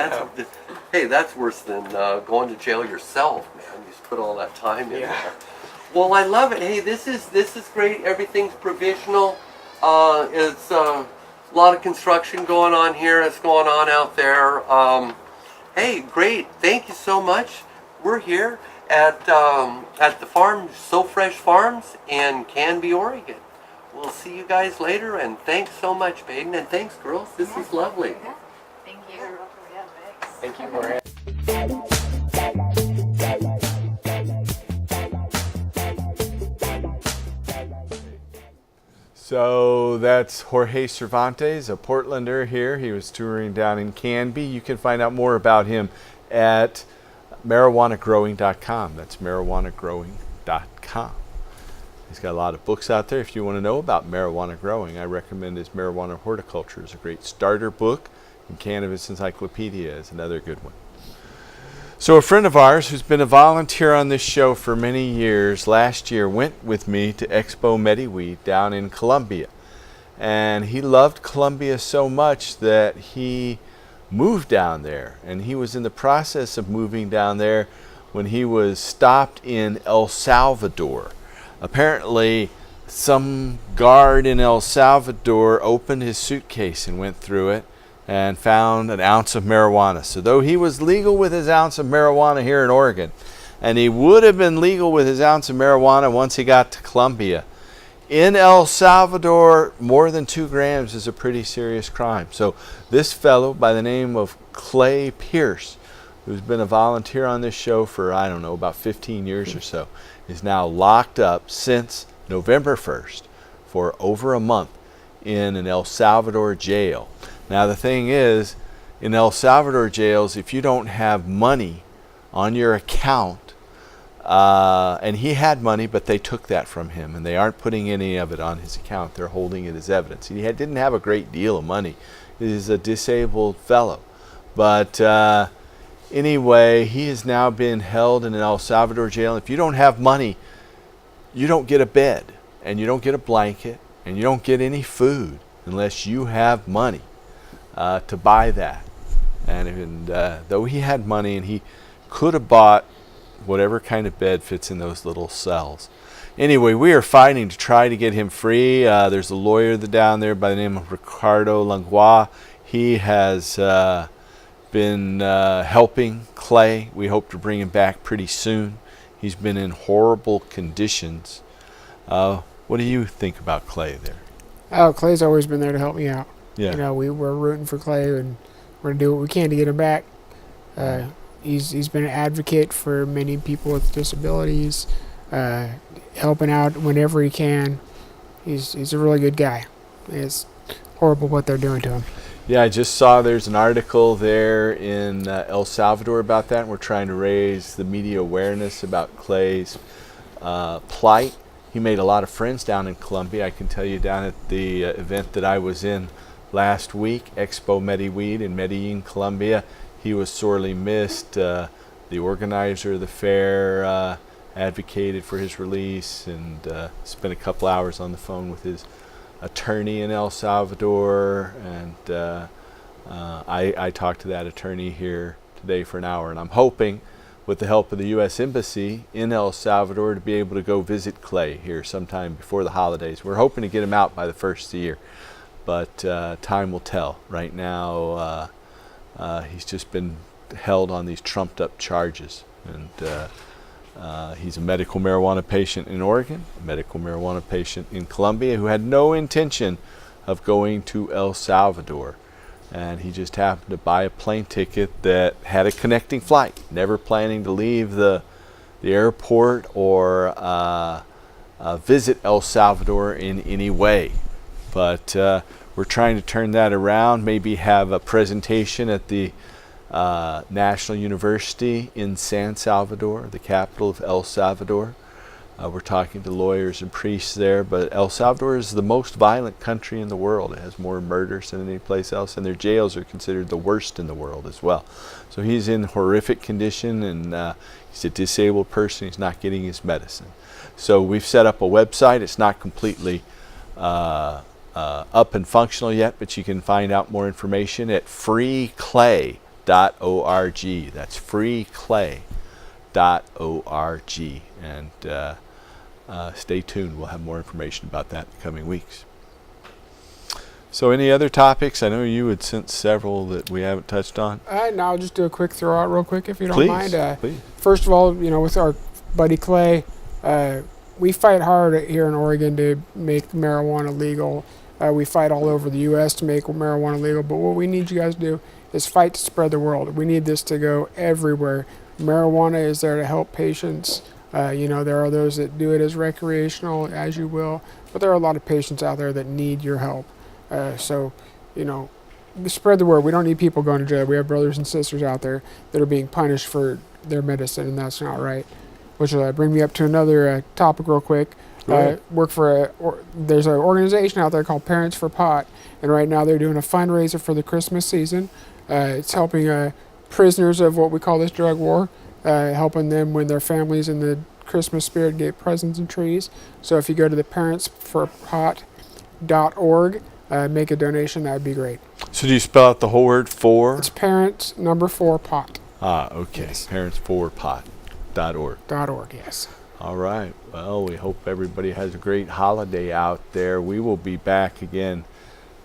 That's worse than going to jail yourself, man. You just put all that time in there. Well, I love it. Hey, this is great. Everything's provisional. It's a lot of construction going on here. It's going on out there. Hey, great. Thank you so much. We're here at the farm, So Fresh Farms in Canby, Oregon. We'll see you guys later, and thanks so much, Baden, and thanks, girls. This is lovely. Thank you. Thank you, Maria. So that's Jorge Cervantes, a Portlander here. He was touring down in Canby. You can find out more about him at marijuanagrowing.com. That's marijuanagrowing.com. He's got a lot of books out there. If you want to know about marijuana growing, I recommend his Marijuana Horticulture. It's a great starter book, and Cannabis Encyclopedia is another good one. So a friend of ours who's been a volunteer on this show for many years, last year went with me to Expo MediWeed down in Colombia. And he loved Colombia so much that he moved down there. And he was in the process of moving down there when he was stopped in El Salvador. Apparently, some guard in El Salvador opened his suitcase and went through it and found an ounce of marijuana. So though he was legal with his ounce of marijuana here in Oregon, and he would have been legal with his ounce of marijuana once he got to Colombia, in El Salvador, more than 2 grams is a pretty serious crime. So this fellow by the name of Clay Pierce, who's been a volunteer on this show for, I don't know, about 15 years or so, is now locked up since November 1st for over a month in an El Salvador jail. Now the thing is, in El Salvador jails, if you don't have money on your account, and he had money, but they took that from him, and they aren't putting any of it on his account. They're holding it as evidence. He didn't have a great deal of money. He's a disabled fellow. But anyway, he has now been held in an El Salvador jail. If you don't have money, you don't get a bed, and you don't get a blanket, and you don't get any food unless you have money to buy that. And though he had money, and he could have bought whatever kind of bed fits in those little cells. Anyway, we are fighting to try to get him free. There's a lawyer down there by the name of Ricardo Langlois. He has been helping Clay. We hope to bring him back pretty soon. He's been in horrible conditions. What do you think about Clay there? Oh, Clay's always been there to help me out. Yeah. You know, we're rooting for Clay, and we're going to do what we can to get him back. He's been an advocate for many people with disabilities, helping out whenever he can. He's a really good guy. It's horrible what they're doing to him. Yeah, I just saw there's an article there in El Salvador about that, and we're trying to raise the media awareness about Clay's plight. He made a lot of friends down in Colombia. I can tell you down at the event that I was in last week, Expo MediWeed in Medellin, Colombia, he was sorely missed. The organizer of the fair advocated for his release and spent a couple hours on the phone with his attorney in El Salvador. And I talked to that attorney here today for an hour. And I'm hoping, with the help of the U.S. Embassy in El Salvador, to be able to go visit Clay here sometime before the holidays. We're hoping to get him out by the first of the year, but time will tell. Right now, he's just been held on these trumped-up charges, and he's a medical marijuana patient in Oregon, a medical marijuana patient in Colombia, who had no intention of going to El Salvador. And he just happened to buy a plane ticket that had a connecting flight, never planning to leave the airport or visit El Salvador in any way. But we're trying to turn that around, maybe have a presentation at the National University in San Salvador, the capital of El Salvador. We're talking to lawyers and priests there, but El Salvador is the most violent country in the world. It has more murders than any place else, and their jails are considered the worst in the world as well. So he's in horrific condition, and he's a disabled person. He's not getting his medicine. So we've set up a website. It's not completely up and functional yet, but you can find out more information at freeclay.org. That's freeclay.org. And stay tuned. We'll have more information about that in the coming weeks. So any other topics? I know you had sent several that we haven't touched on. No, I'll just do a quick throw out real quick if you don't Please, mind. please. First of all, with our buddy Clay, we fight hard here in Oregon to make marijuana legal. We fight all over the U.S. to make marijuana legal, but what we need you guys to do is fight to spread the word. We need this to go everywhere. Marijuana is there to help patients. There are those that do it as recreational, as you will, but there are a lot of patients out there that need your help. So, spread the word. We don't need people going to jail. We have brothers and sisters out there that are being punished for their medicine, and that's not right. Which will bring me up to another topic real quick. Work for there's an organization out there called Parents for Pot, and right now they're doing a fundraiser for the Christmas season. It's helping prisoners of what we call this drug war, helping them when their families in the Christmas spirit get presents and trees. So if you go to the parentsforpot.org, make a donation, that would be great. So do you spell out the whole word for? It's parents, number 4, pot. Ah, okay. Yes. Parentsforpot.org. .org, yes. All right. Well, we hope everybody has a great holiday out there. We will be back again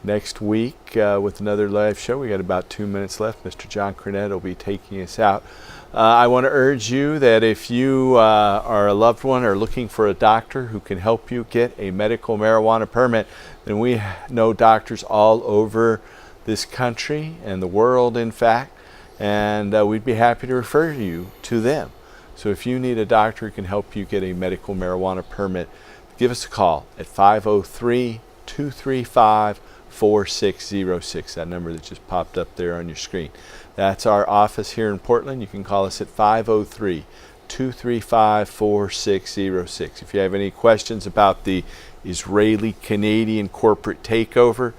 next week with another live show. We got about 2 minutes left. Mr. John Cornett will be taking us out. I want to urge you that if you are a loved one or looking for a doctor who can help you get a medical marijuana permit, then we know doctors all over this country and the world, in fact, and we'd be happy to refer you to them. So if you need a doctor who can help you get a medical marijuana permit, give us a call at 503-235-4606, that number that just popped up there on your screen. That's our office here in Portland. You can call us at 503-235-4606. If you have any questions about the Israeli-Canadian corporate takeover,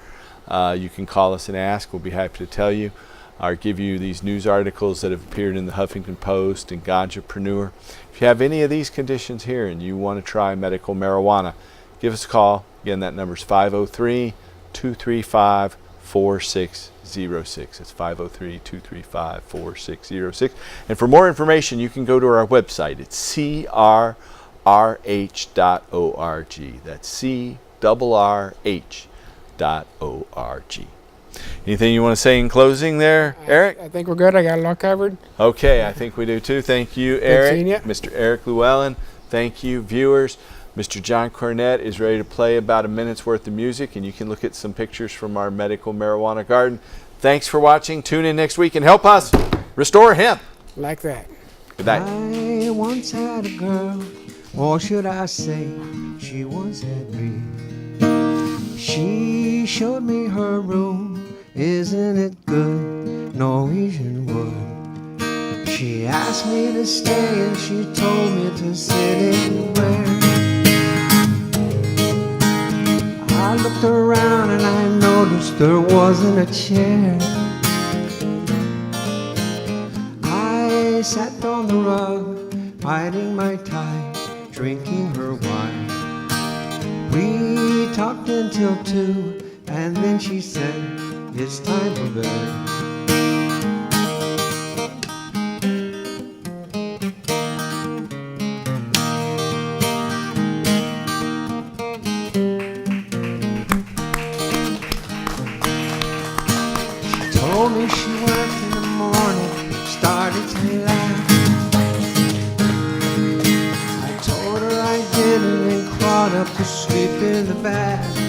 you can call us and ask. We'll be happy to tell you or give you these news articles that have appeared in the Huffington Post and Ganjapreneur. If you have any of these conditions here and you want to try medical marijuana, give us a call. Again, that number is 503-235-4606. That's 503-235-4606. And for more information, you can go to our website. It's crrh.org. That's crrh.org. Anything you want to say in closing there, Eric? I think we're good. I got it all covered. Okay, I think we do too. Thank you, Eric. seeing you. Mr. Eric Llewellyn. Thank you, viewers. Mr. John Cornett is ready to play about a minute's worth of music, and you can look at some pictures from our medical marijuana garden. Thanks for watching. Tune in next week and help us restore hemp. Like that. Good night. I once had a girl, or should I say, she once had me. She showed me her room, isn't it good, Norwegian wood. She asked me to stay and she told me to sit anywhere. I looked around and I noticed there wasn't a chair. I sat on the rug, hiding my tie, drinking her wine. We talked until 2, and then she said, it's time for bed. She told me she worked in the morning, started to laugh. I told her I didn't and crawled up to sleep in the bath.